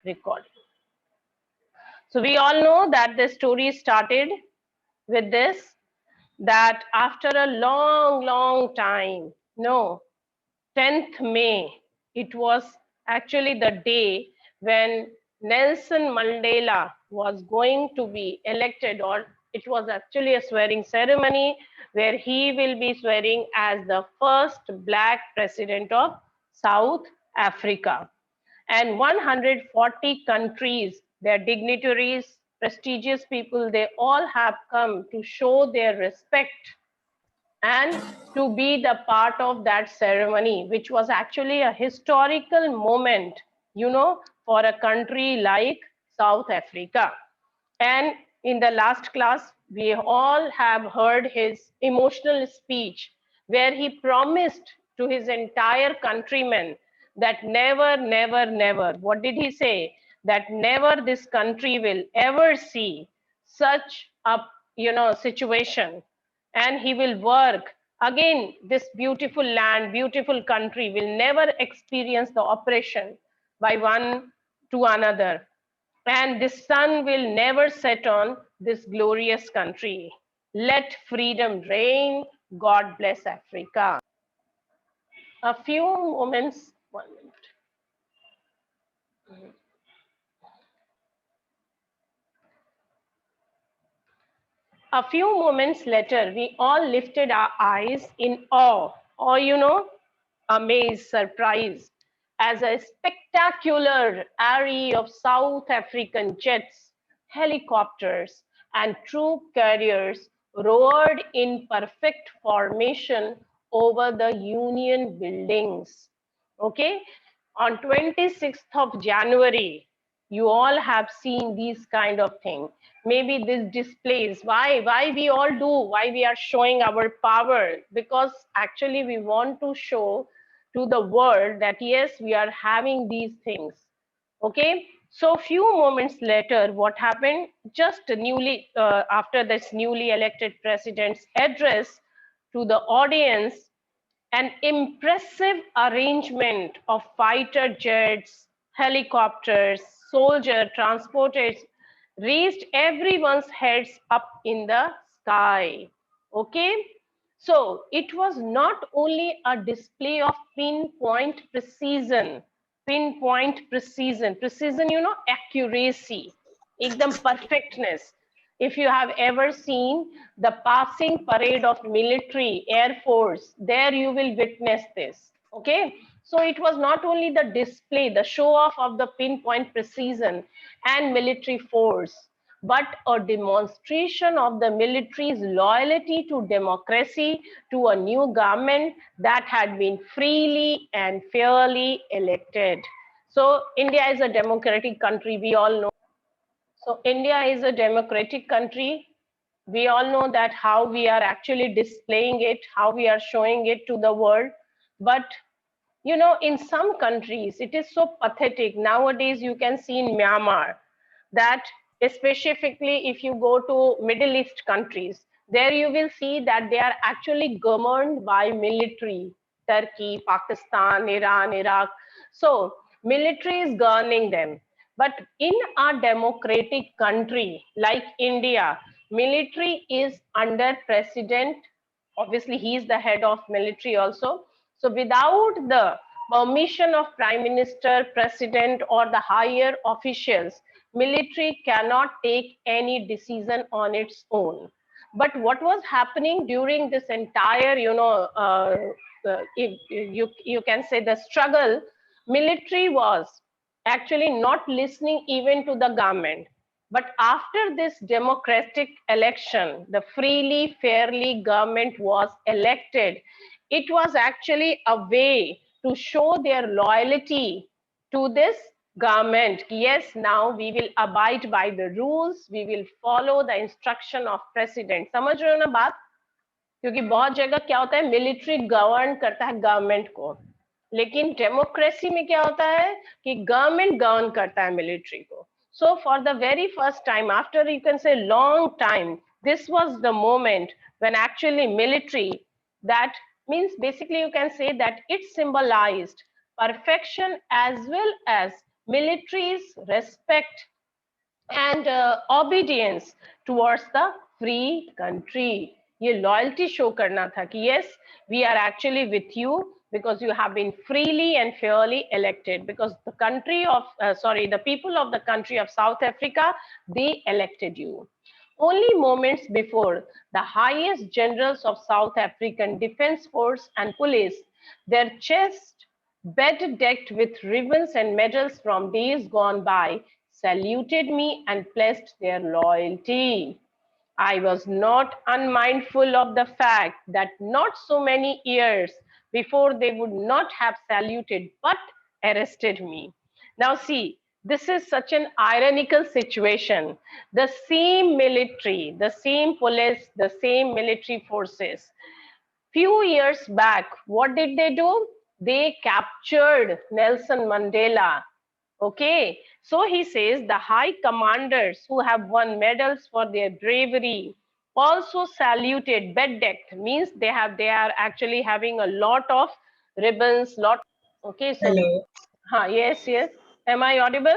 recording. So we all know that the story started with this, that after a long time, no, 10th May, it was actually the day when Nelson Mandela was going to be elected, or it was actually a swearing ceremony where he will be swearing as the first Black president of South Africa. And 140 countries, their dignitaries, prestigious people, they all have come to show their respect and to be the part of that ceremony, which was actually a historical moment, for a country like South Africa. And in the last class, we all have heard his emotional speech where he promised to his entire countrymen that never, what did he say? That never this country will ever see such a situation, and he will work again. This beautiful land, beautiful country will never experience the oppression by one to another, and the sun will never set on this glorious country. Let freedom reign. God bless Africa. A few moments, 1 minute. A few moments later, we all lifted our eyes in awe, or amazed, surprise, as a spectacular array of South African jets, helicopters, and troop carriers roared in perfect formation over the Union buildings. Okay, on 26th of January, you all have seen these kind of thing. Maybe this displays why we all do, why we are showing our power, because actually we want to show to the world that yes, we are having these things. Okay, so few moments later, what happened? Just newly after this newly elected president's address to the audience, an impressive arrangement of fighter jets, helicopters, soldier transporters raised everyone's heads up in the sky. Okay, so it was not only a display of precision, accuracy, ekdam perfectness. If you have ever seen the passing parade of military, air force, there you will witness this. Okay, so it was not only the display, the show off of the pinpoint precision and military force, but a demonstration of the military's loyalty to democracy, to a new government that had been freely and fairly elected. So India is a democratic country, we all know. So India is a democratic country. We all know that how we are actually displaying it, how we are showing it to the world. But in some countries, it is so pathetic. Nowadays, you can see in Myanmar that specifically if you go to Middle East countries, there you will see that they are actually governed by military. Turkey, Pakistan, Iran, Iraq. So military is governing them. But in a democratic country like India, military is under president. Obviously, he is the head of military also. So without the permission of prime minister, president, or the higher officials, military cannot take any decision on its own. But what was happening during this entire, you can say the struggle, military was actually not listening even to the government. But after this democratic election, the freely, fairly government was elected. It was actually a way to show their loyalty to this government. Yes, now we will abide by the rules, we will follow the instruction of president. समझ रहे हो ना बात? क्योंकि बहुत जगह क्या होता है, मिलिट्री गवर्न करता है गवर्नमेंट को, लेकिन डेमोक्रेसी में क्या होता है कि गवर्नमेंट गवर्न करता है मिलिट्री को. So for the very first time, after you can say long time, this was the moment when actually military, that means basically you can say that it symbolized perfection as well as military's respect and obedience towards the free country. ये loyalty show करना था कि yes, we are actually with you because you have been freely and fairly elected, because the country of the people of the country of South Africa, they elected you. Only moments before, the highest generals of South African Defence Force and police, their chests bed-decked with ribbons and medals from days gone by, saluted me and pledged their loyalty. I was not unmindful of the fact that not so many years before they would not have saluted but arrested me. Now, see, this is such an ironical situation. The same military, the same police, the same military forces. Few years back, what did they do? They captured Nelson Mandela. Okay, so he says the high commanders who have won medals for their bravery also saluted, bedecked means they are actually having a lot of ribbons, lot. Okay, so Hello. yes. Am I audible?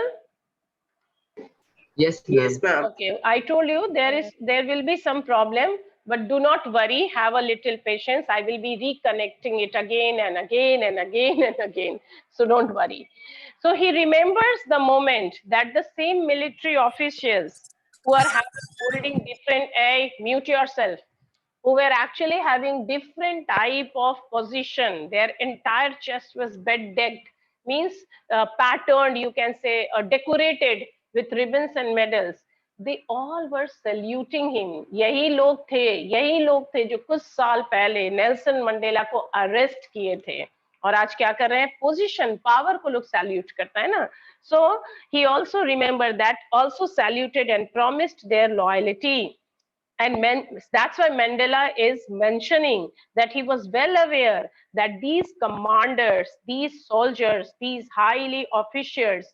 Yes, Yes, ma'am. ma'am. Okay, I told you there will be some problem, but do not worry, have a little patience. I will be reconnecting it again and again and again and again. So don't worry. So he remembers the moment that the same military officials who are holding different, mute yourself, who were actually having different type of position. Their entire chest was bedecked, means patterned, you can say, decorated with ribbons and medals. They all were saluting him. यही लोग थे जो कुछ साल पहले Nelson Mandela को arrest किए थे, और आज क्या कर रहे हैं? पोजीशन, पावर को लोग सैल्यूट करता है ना. So he also remembered that, also saluted and promised their loyalty. And that's why Mandela is mentioning that he was well aware that these commanders, these soldiers, these highly officials,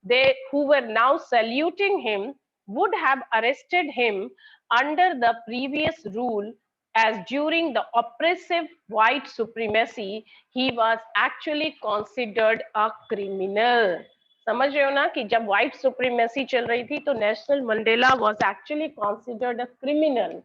they who were now saluting him would have arrested him under the previous rule, as during the oppressive white supremacy, he was actually considered a criminal. समझ रहे हो ना कि जब white supremacy चल रही थी तो national Mandela was actually considered a criminal.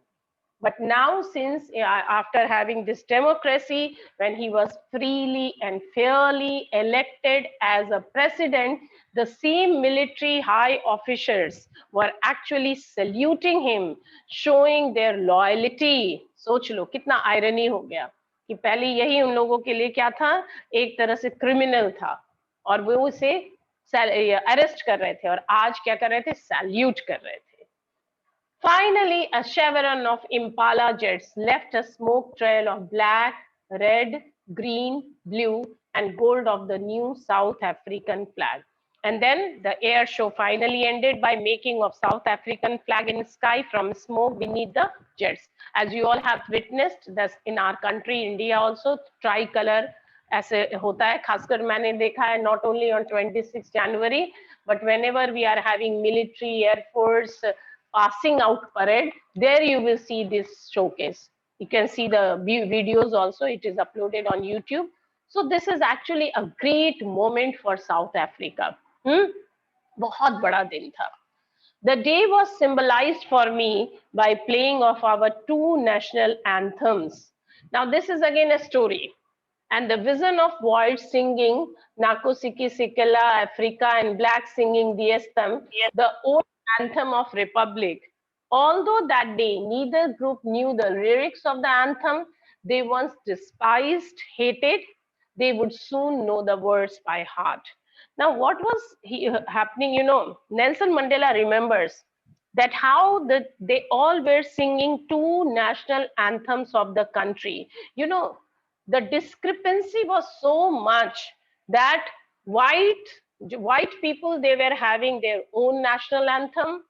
But now, since after having this democracy, when he was freely and fairly elected as a president, the same military high officers were actually saluting him, showing their loyalty. सोच लो कितना irony हो गया कि पहले यही उन लोगों के लिए क्या था, एक तरह से क्रिमिनल था, और वो उसे अरेस्ट कर रहे थे, और आज क्या कर रहे थे? सैल्यूट कर रहे थे. Finally, a chevron of Impala jets left a smoke trail of black, red, green, blue, and gold of the new South African flag. And then the air show finally ended by making of South African flag in sky from smoke beneath the jets. As you all have witnessed, this in our country, India also, tricolor ऐसे होता है. खासकर मैंने देखा है not only on 26 January, but whenever we are having military, air force, passing out parade, there you will see this showcase. You can see the videos also, it is uploaded on YouTube. So this is actually a great moment for South Africa. बहुत बड़ा दिन था. The day was symbolized for me by playing of our two national anthems. Now this is again a story. And the vision of white singing Nakosiki Sikela Africa and black singing Diestam, the old anthem of Republic. Although that day neither group knew the lyrics of the anthem, they once despised, hated, they would soon know the words by heart. Now, what was happening? Nelson Mandela remembers that how they all were singing two national anthems of the country. The discrepancy was so much that white people, they were having their own national anthem,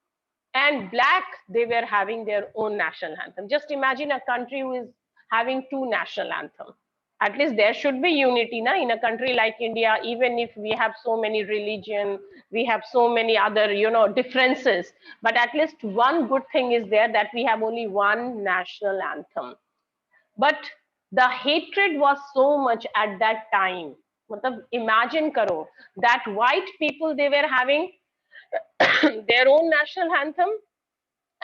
and black, they were having their own national anthem. Just imagine a country who is having two national anthems. At least there should be unity na? In a country like India, even if we have so many religion, we have so many other differences, but at least one good thing is there, that we have only one national anthem. But the hatred was so much at that time. मतलब imagine करो that white people they were having their own national anthem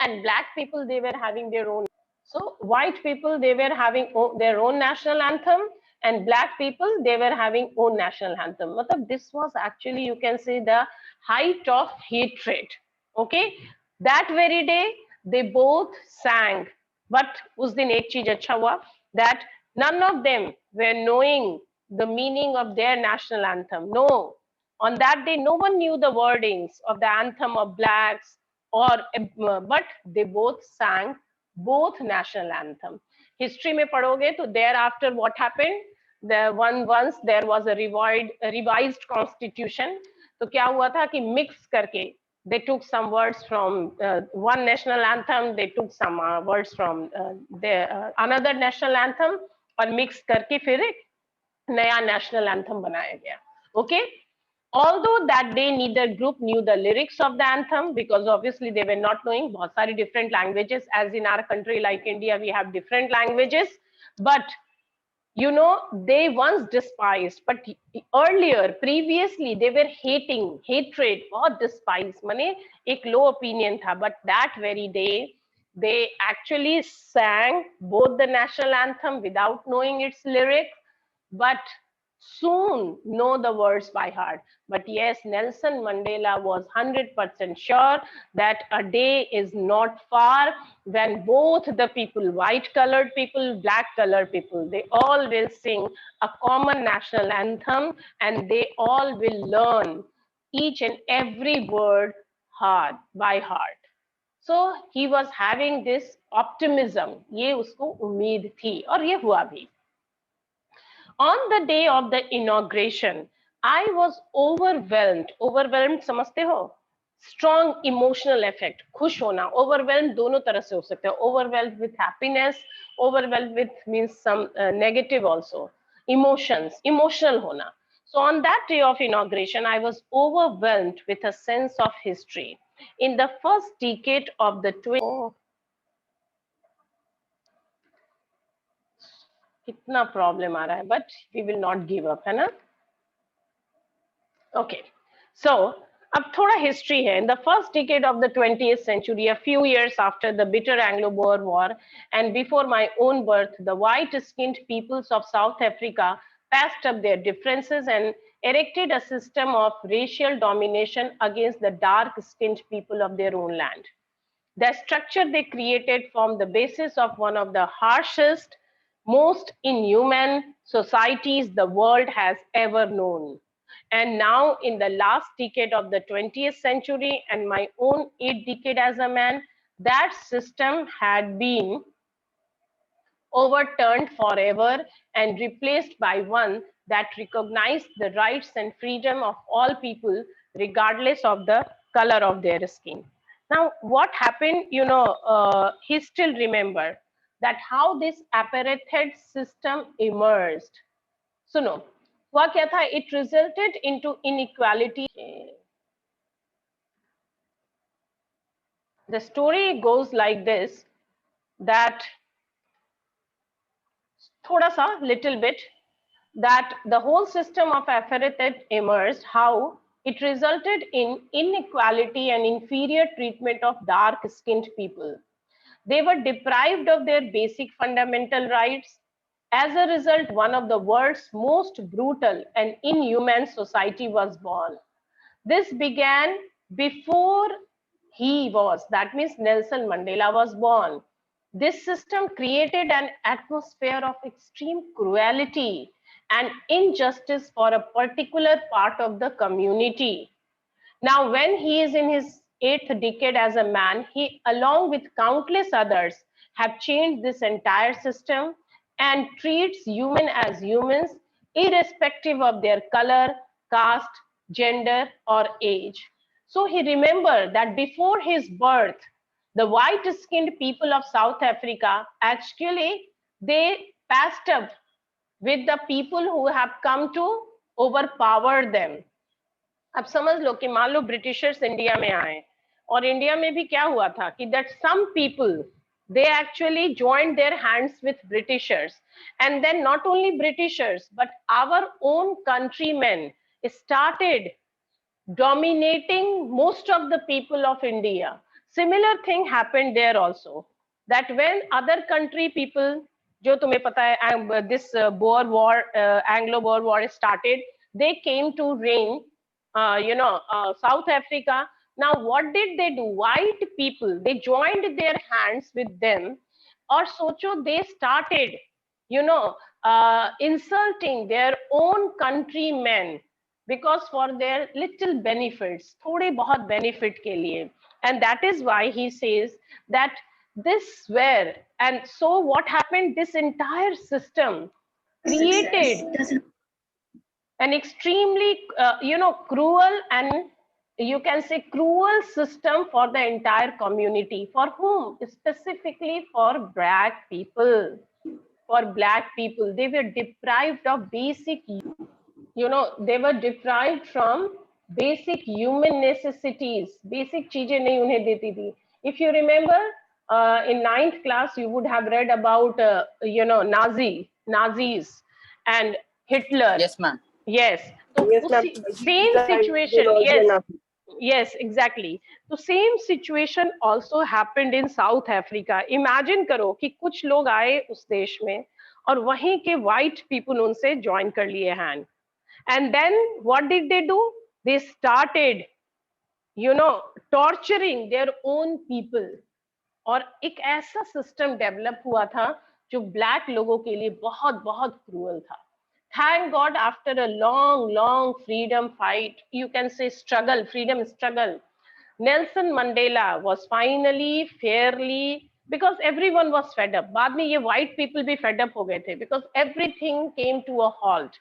and black people they were having their own. So white people they were having their own national anthem and black people they were having own national anthem. Matlab, this was actually you can say the height of hatred. Okay, that very day they both sang. But उस दिन एक चीज अच्छा हुआ that none of them were knowing the meaning of their national anthem. No, on that day no one knew the wordings of the anthem of blacks or but they both sang both national anthem. History में पढ़ोगे तो thereafter what happened? Once there was a revised constitution. तो क्या हुआ था कि mix करके they took some words from one national anthem, they took some words from another national anthem और mix करके फिर एक नया national anthem बनाया गया. Okay. Although that day neither group knew the lyrics of the anthem because obviously they were not knowing बहुत सारी different languages, as in our country like India we have different languages, but you know they once despised, but earlier previously they were hating, hatred or despise माने एक low opinion था, but that very day they actually sang both the national anthem without knowing its lyrics, but soon know the words by heart. But yes, Nelson Mandela was 100% sure that a day is not far when both the people, white colored people, black colored people, they all will sing a common national anthem and they all will learn each and every word hard by heart. So he was having this optimism. ये उसको उम्मीद थी और ये हुआ भी. On the day of the inauguration, I was overwhelmed. Overwhelmed समझते हो? Strong emotional effect. खुश होना. Overwhelmed दोनों तरह से हो सकते हैं. Overwhelmed with happiness. Overwhelmed with means some negative also. Emotions. Emotional होना. So on that day of inauguration, I was overwhelmed with a sense of history. In the first decade of the 20th. कितना problem आ रहा है, but we will not give up, है ना. Okay, so अब थोड़ा history है. In the first decade of the 20th century, a few years after the bitter Anglo-Boer War and before my own birth, the white-skinned peoples of South Africa patched up their differences and erected a system of racial domination against the dark-skinned people of their own land. The structure they created formed the basis of one of the harshest, most inhuman societies the world has ever known. And now, in the last decade of the 20th century and my own 8th decade as a man, that system had been overturned forever and replaced by one that recognized the rights and freedom of all people, regardless of the color of their skin. Now, what happened, he still remember that how this apartheid system emerged. सुनो, हुआ क्या था? It resulted into inequality. The story goes like this, that thoda sa, little bit, that the whole system of apartheid emerged, how it resulted in inequality and inferior treatment of dark-skinned people. They were deprived of their basic fundamental rights. As a result, one of the world's most brutal and inhuman society was born. This began before he was, that means Nelson Mandela was born. This system created an atmosphere of extreme cruelty and injustice for a particular part of the community. Now, when he is in his 8th decade as a man, he, along with countless others, have changed this entire system and treats humans as humans, irrespective of their color, caste, gender, or age. So he remembered that before his birth, the white-skinned people of South Africa, actually, they passed up with the people who have come to overpower them. अब समझ लो कि मान लो Britishers India में आए और India में भी क्या हुआ था कि that some people They actually joined their hands with Britishers. And then not only Britishers, but our own countrymen started dominating most of the people of India. Similar thing happened there also. That when other country people, जो तुम्हें पता है, this Boer War, Anglo-Boer War started, they came to reign, South Africa. Now, what did they do? White people, they joined their hands with them, or socho they started, insulting their own countrymen because for their little benefits, थोड़े बहुत benefit के लिए. And that is why he says that this were, and so what happened, this entire system created an extremely, cruel and you can say cruel system for the entire community. For whom? Specifically for black people. For black people, they were deprived of basic, they were deprived from basic human necessities. Basic चीजें नहीं उन्हें देती थी. If you remember, in 9th class, you would have read about, Nazis and Hitler. Yes, ma'am. Yes. So Yes, ma'am. same situation. Yes. Yes, exactly. तो same situation also happened in South Africa. Imagine करो कि कुछ लोग आए उस देश में और वहीं के white people उनसे join कर लिए hand. And then what did they do? They started, torturing their own people. और एक ऐसा सिस्टम डेवलप हुआ था जो ब्लैक लोगों के लिए बहुत बहुत क्रूअल था. Thank God, after a long freedom fight, you can say struggle, freedom struggle, Nelson Mandela was finally fairly, because everyone was fed up. बाद में ये white people भी fed up हो गए थे because everything came to a halt.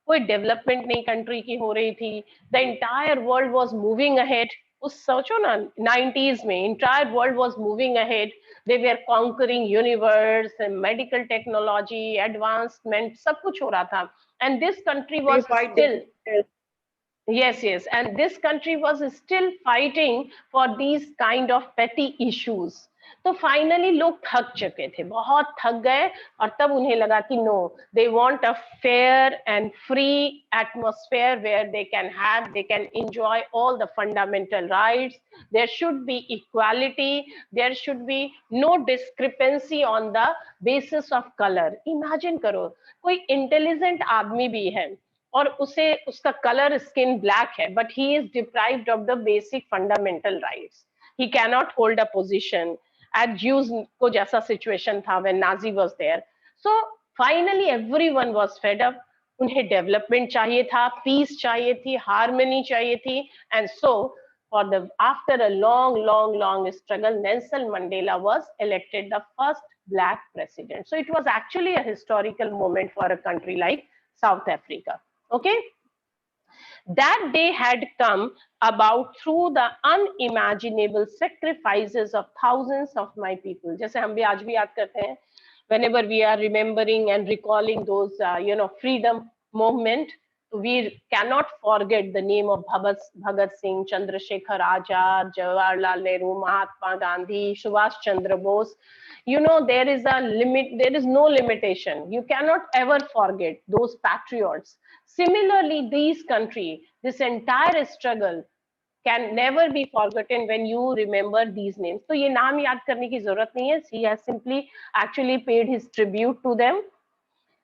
कोई development नहीं country की हो रही थी. The entire world was moving ahead. उस सोचो ना 90s में entire world was moving ahead. They were conquering universe, medical technology, advancement, सब कुछ हो रहा था. And this country was still, yes, and this country was still fighting for these kind of petty issues. तो finally लोग थक चुके थे, बहुत थक गए, और तब उन्हें लगा कि no, they want a fair and free atmosphere where they can enjoy all the fundamental rights. There should be equality, there should be no discrepancy on the basis of colour. Imagine करो कोई intelligent आदमी भी है और उसे उसका colour skin black है, but he is deprived of the basic fundamental rights. He cannot hold a position. At Jews को जैसा सिचुएशन था when Nazi was there. So finally everyone was fed up. उन्हें डेवलपमेंट चाहिए था, peace चाहिए थी, harmony चाहिए थी. And so for the after a long struggle, Nelson Mandela was elected the first black president. So it was actually a historical moment for a country like South Africa. Okay, that day had come about through the unimaginable sacrifices of thousands of my people. जैसे हम भी आज भी याद करते हैं, whenever we are remembering and recalling those freedom movement, we cannot forget the name of Bhagat Singh, Chandrasekhar Azad, Jawaharlal Nehru, Mahatma Gandhi, Subhash Chandra Bose. There is a limit, there is no limitation. You cannot ever forget those patriots. Similarly, this entire struggle can never be forgotten when you remember these names. So ये नाम याद करने की जरूरत नहीं है. He has simply actually paid his tribute to them.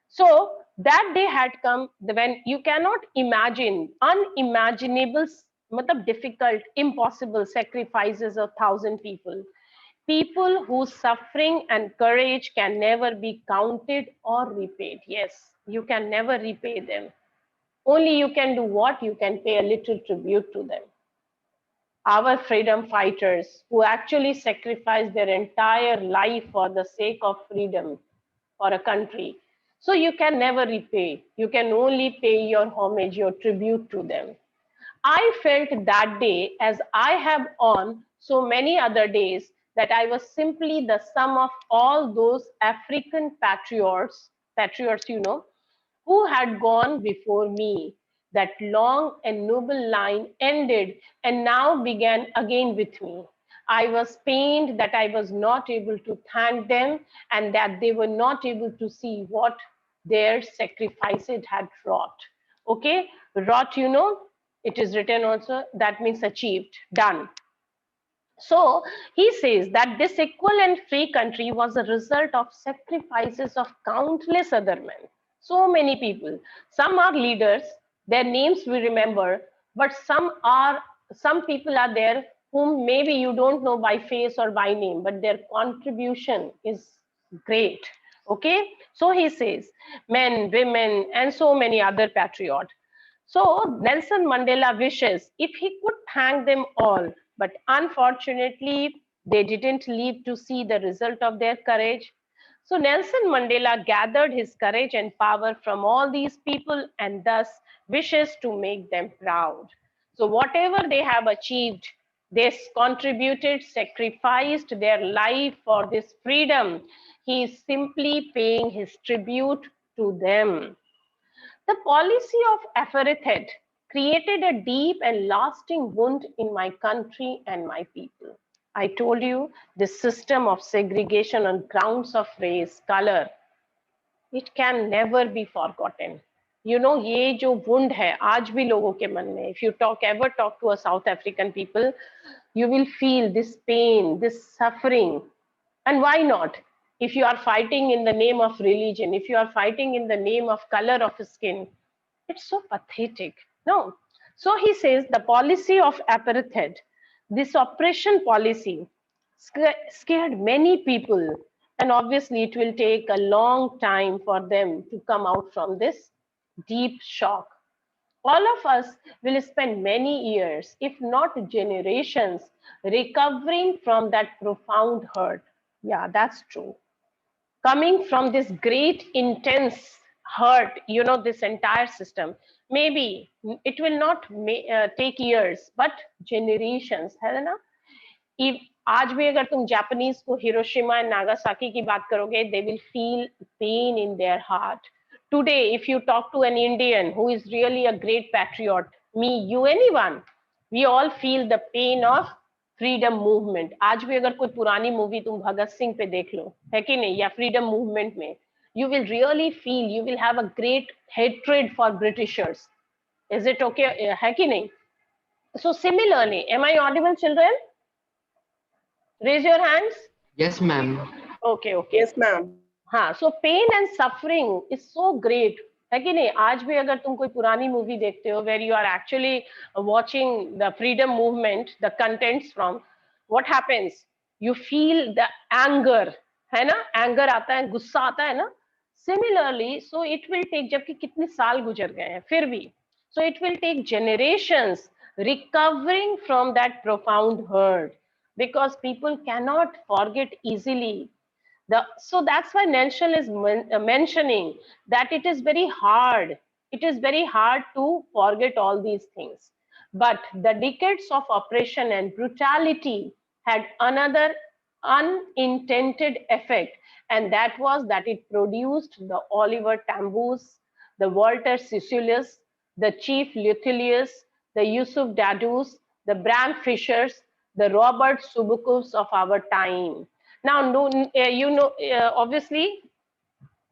So that day had come when you cannot imagine unimaginable, matlab difficult, impossible sacrifices of 1,000 people. People whose suffering and courage can never be counted or repaid. Yes, you can never repay them. Only you can do what? You can pay a little tribute to them. Our freedom fighters who actually sacrificed their entire life for the sake of freedom for a country. So you can never repay. You can only pay your homage, your tribute to them. I felt that day, as I have on so many other days, that I was simply the sum of all those African patriots, who had gone before me. That long and noble line ended and now began again with me. I was pained that I was not able to thank them and that they were not able to see what their sacrifices had wrought. Okay, wrought, you know, it is written also, that means achieved, done. So he says that this equal and free country was a result of sacrifices of countless other men. So many people. Some are leaders, their names we remember, but some people are there whom maybe you don't know by face or by name, but their contribution is great. Okay, so he says men, women, and so many other patriots. So Nelson Mandela wishes if he could thank them all, but unfortunately, they didn't live to see the result of their courage. So Nelson Mandela gathered his courage and power from all these people and thus wishes to make them proud. So whatever they have achieved, they contributed, sacrificed their life for this freedom. He is simply paying his tribute to them. The policy of apartheid created a deep and lasting wound in my country and my people. I told you this system of segregation on grounds of race, color, it can never be forgotten. You know, ये जो wound है आज भी लोगों के मन में. If you ever talk to a South African people, you will feel this pain, this suffering. And why not? If you are fighting in the name of religion, if you are fighting in the name of color of skin, it's so pathetic. No. So he says the policy of apartheid, this oppression policy, scared many people. And obviously, it will take a long time for them to come out from this deep shock. All of us will spend many years, if not generations, recovering from that profound hurt. Yeah, that's true. Coming from this great intense hurt, you know, this entire system, maybe it will not take years but generations, है ना? if आज भी अगर तुम Japanese को Hiroshima and Nagasaki की बात करोगे, they will feel pain in their heart. Today if you talk to an Indian who is really a great patriot, me, you, anyone, we all feel the pain of freedom movement. आज भी अगर कोई पुरानी movie तुम भगत सिंह पे देख लो, है कि नहीं, या फ्रीडम मूवमेंट में, you will really feel, you will have a great hatred for Britishers. Is it okay? है कि नहीं? So similarly, am I audible, children? Raise your hands. Yes, ma'am. Okay, okay. Yes, ma'am. हाँ, so pain and suffering is so great, है कि नहीं? आज भी अगर तुम कोई पुरानी मूवी देखते हो where you are actually watching the freedom movement, the contents from, what happens? You feel the anger, है ना? Anger आता है, गुस्सा आता है ना? Similarly, so it will take, जबकि कितने साल गुजर गए हैं फिर भी, so it will take generations recovering from that profound hurt, because people cannot forget easily. So that's why Nelson is mentioning that it is very hard. It is very hard to forget all these things. But the decades of oppression and brutality had another unintended effect, and that was that it produced the Oliver Tambo's, the Walter Sisulu's, the Chief Luthilius, the Yusuf Dadus, the Bram Fishers, the Robert Subukus of our time. Now, no, you know, obviously,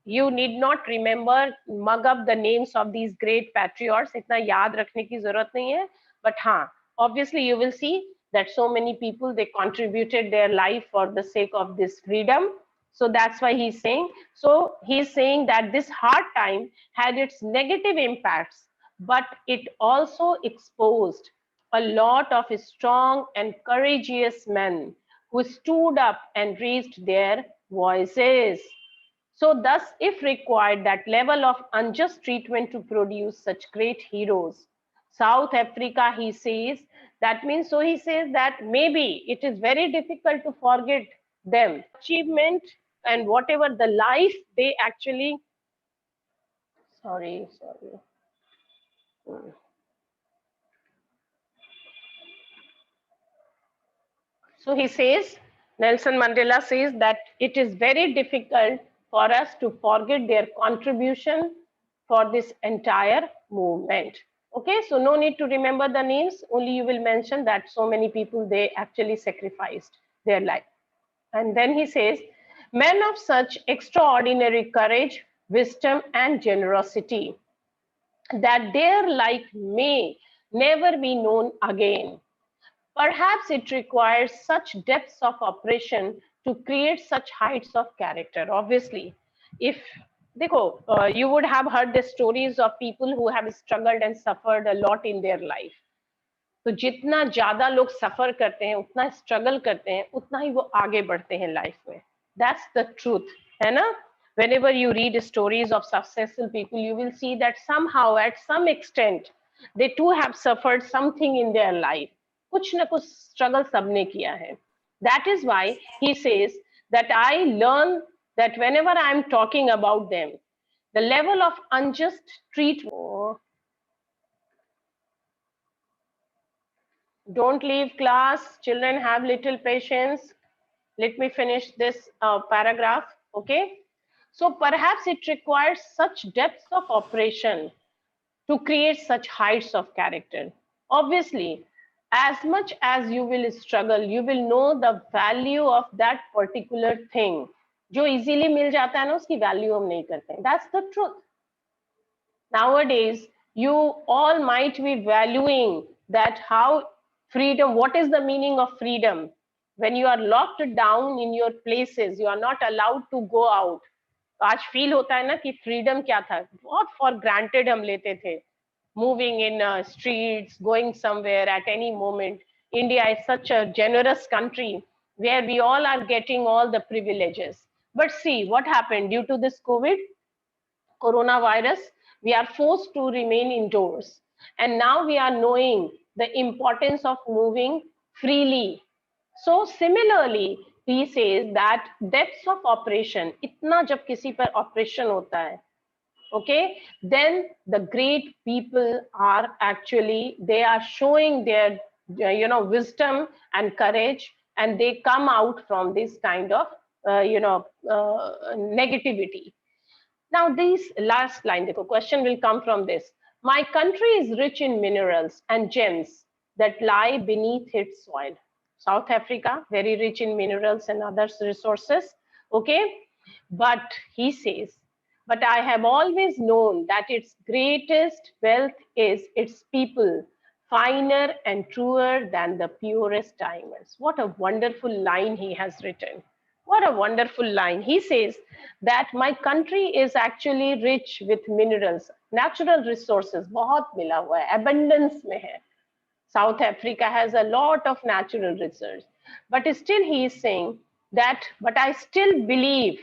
you need not remember, mug up the names of these great patriots. इतना याद रखने की जरूरत नहीं है. But हाँ, obviously, you will see that so many people, they contributed their life for the sake of this freedom. So that's why he's saying. So he's saying that this hard time had its negative impacts, but it also exposed a lot of strong and courageous men who stood up and raised their voices. So thus, if required, that level of unjust treatment to produce such great heroes. South Africa, he says, that means, so he says that maybe it is very difficult to forget them. Achievement and whatever the life they actually, sorry. So he says, Nelson Mandela says that it is very difficult for us to forget their contribution for this entire movement. Okay, so no need to remember the names, only you will mention that so many people, they actually sacrificed their life. And then he says, men of such extraordinary courage, wisdom, and generosity, that their like may never be known again. Perhaps it requires such depths of operation to create such heights of character. Obviously, if देखो, you would have heard the stories of people who have struggled and suffered a lot in their life. तो जितना ज्यादा लोग सफर करते हैं, उतना struggle करते हैं, उतना ही वो आगे बढ़ते हैं लाइफ में. दैट्स द ट्रूथ, है ना? Whenever you read stories of successful people, you will see that somehow, at some extent, they too have suffered something in their life. कुछ ना कुछ स्ट्रगल सबने किया है. That is why he says that I learn that whenever I am talking about them, the level of unjust treatment. Don't leave class. Children, have little patience. Let me finish this paragraph. Okay. So perhaps it requires such depths of operation to create such heights of character. Obviously, as much as you will struggle, you will know the value of that particular thing. जो easily मिल जाता है ना, उसकी value हम नहीं करते हैं. That's the truth. Nowadays, you all might be valuing that how freedom, what is the meaning of freedom? When you are locked down in your places, you are not allowed to go out. तो आज feel होता है ना कि freedom क्या था, बहुत for granted हम लेते थे. Moving in streets, going somewhere at any moment. India is such a generous country where we all are getting all the privileges. But see what happened due to this COVID coronavirus, we are forced to remain indoors. And now we are knowing the importance of moving freely. So similarly, he says that depths of operation, itna jab kisi par operation hota hai, okay, then the great people are actually, they are showing their, wisdom and courage, and they come out from this kind of, negativity. Now, this last line, the question will come from this. My country is rich in minerals and gems that lie beneath its soil. South Africa, very rich in minerals and other resources. Okay. But he says, but I have always known that its greatest wealth is its people, finer and truer than the purest diamonds. What a wonderful line he has written. What a wonderful line. He says that my country is actually rich with minerals, natural resources, बहुत मिला हुआ है, abundance में है. South Africa has a lot of natural resources. But still he is saying that, but I still believe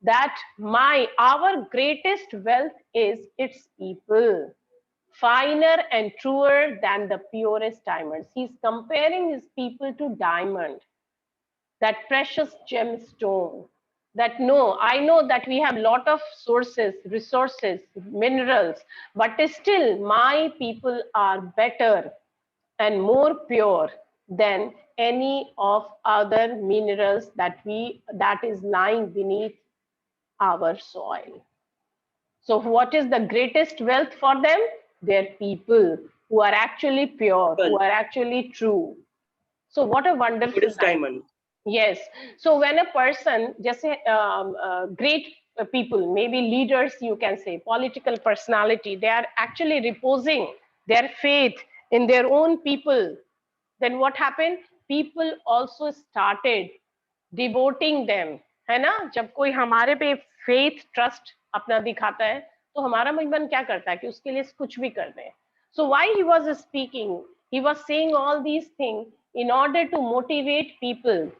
that our greatest wealth is its people, finer and truer than the purest diamonds. He's comparing his people to diamond, that precious gemstone. That no, I know that we have a lot of sources, resources, minerals, but still my people are better and more pure than any of other minerals that is lying beneath our soil. So what is the greatest wealth for them? Their people who are actually pure, who are actually true. So what a wonderful diamond. Yes. So when a person, just say, great people, maybe leaders, you can say, political personality, they are actually reposing their faith in their own people, then what happened? People also started devoting them. है ना? जब कोई हमारे पे faith, trust अपना दिखाता है, तो हमारा मन क्या करता है कि उसके लिए कुछ भी कर दें. So why he was speaking? He was saying all these things in order to motivate people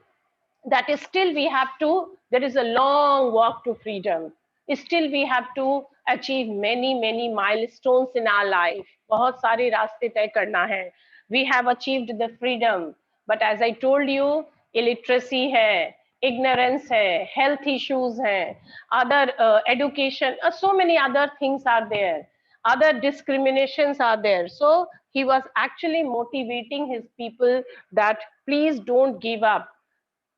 that is still we have to, there is a long walk to freedom. Still we have to achieve many milestones in our life. बहुत सारे रास्ते तय करना है. We have achieved the freedom, but as I told you, illiteracy है, ignorance है, health issues है, other education, so many other things are there, other discriminations are there. So he was actually motivating his people that please don't give up,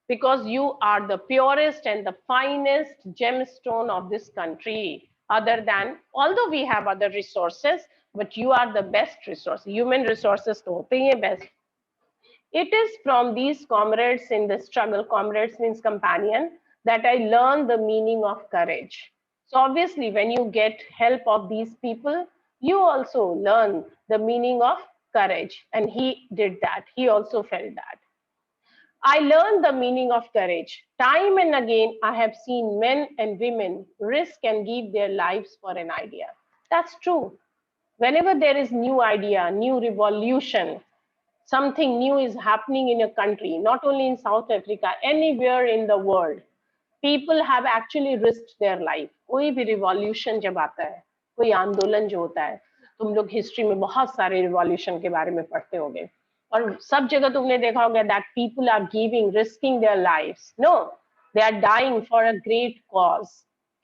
because you are the purest and the finest gemstone of this country. Other than, although we have other resources, but you are the best resource. Human resources तो होते ही हैं best. It is from these comrades in the struggle, comrades means companion, that I learned the meaning of courage. So obviously, when you get help of these people, you also learn the meaning of courage. And he did that. He also felt that. I learned the meaning of courage. Time and again, I have seen men and women risk and give their lives for an idea. That's true. Whenever there is new idea, new revolution, something new is happening in a country, not only in South Africa, anywhere in the world, people have actually risked their life. कोई भी revolution जब आता है, कोई आंदोलन जो होता है, तुम लोग हिस्ट्री में बहुत सारे रिवॉल्यूशन के बारे में पढ़ते होगे, और सब जगह तुमने देखा होगा that people are giving, risking their lives. No, they are dying for a great cause.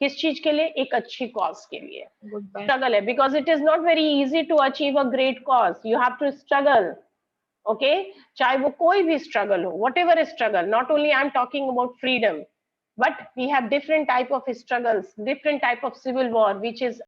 किस चीज के लिए? एक अच्छी कॉज के लिए स्ट्रगल है, because it is not very easy to achieve a great cause. You have to struggle. Okay, चाहे वो कोई भी स्ट्रगल हो, whatever struggle, not only I am talking about freedom, but we have different type of struggles, different type of civil war which is